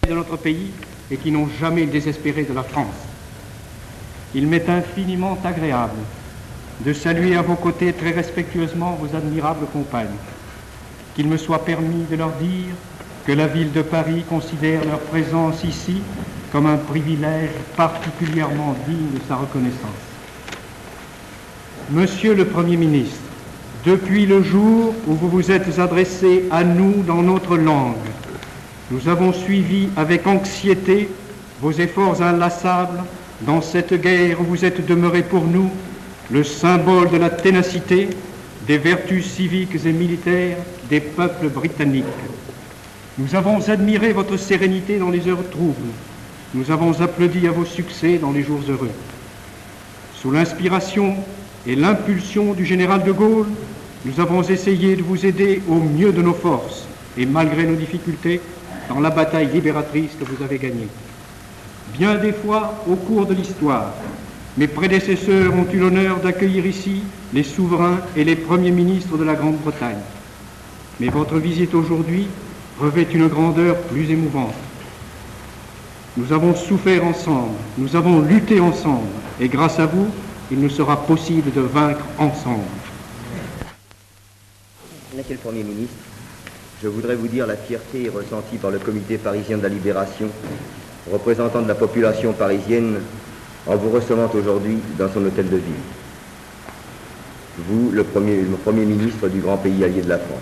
de notre pays et qui n'ont jamais désespéré de la France. Il m'est infiniment agréable de saluer à vos côtés très respectueusement vos admirables compagnes. Qu'il me soit permis de leur dire que la ville de Paris considère leur présence ici comme un privilège particulièrement digne de sa reconnaissance. Monsieur le Premier ministre, depuis le jour où vous vous êtes adressé à nous dans notre langue, nous avons suivi avec anxiété vos efforts inlassables dans cette guerre où vous êtes demeuré pour nous le symbole de la ténacité, des vertus civiques et militaires des peuples britanniques. Nous avons admiré votre sérénité dans les heures troubles. Nous avons applaudi à vos succès dans les jours heureux. Sous l'inspiration et l'impulsion du général de Gaulle, nous avons essayé de vous aider au mieux de nos forces et malgré nos difficultés dans la bataille libératrice que vous avez gagnée. Bien des fois, au cours de l'histoire, mes prédécesseurs ont eu l'honneur d'accueillir ici les souverains et les premiers ministres de la Grande-Bretagne. Mais votre visite aujourd'hui revêt une grandeur plus émouvante. Nous avons souffert ensemble, nous avons lutté ensemble, et grâce à vous, il nous sera possible de vaincre ensemble. Monsieur le Premier ministre, je voudrais vous dire la fierté ressentie par le Comité parisien de la Libération, représentant de la population parisienne, en vous recevant aujourd'hui dans son hôtel de ville. Vous, le premier ministre du grand pays allié de la France.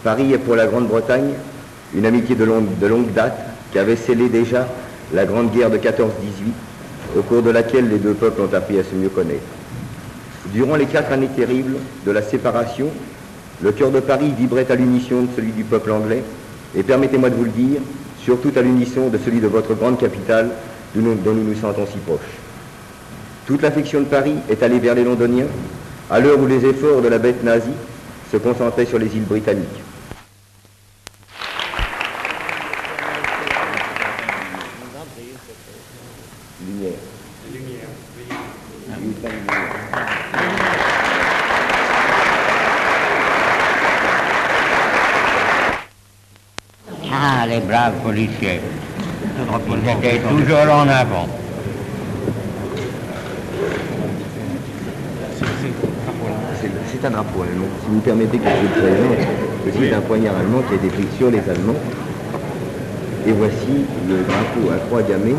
Paris est pour la Grande-Bretagne une amitié de longue date qui avait scellé déjà la grande guerre de 14-18, au cours de laquelle les deux peuples ont appris à se mieux connaître. Durant les 4 années terribles de la séparation, le cœur de Paris vibrait à l'unisson de celui du peuple anglais, et permettez-moi de vous le dire, surtout à l'unisson de celui de votre grande capitale, dont nous nous sentons si proches. Toute l'affection de Paris est allée vers les Londoniens, à l'heure où les efforts de la bête nazie se concentraient sur les îles britanniques. Ah, les braves policiers. Ils étaient toujours en avant. C'est un drapeau allemand. Si vous permettez que je vous le présente, c'est un poignard allemand qui a été pris sur les Allemands. Et voici le drapeau à croix gammée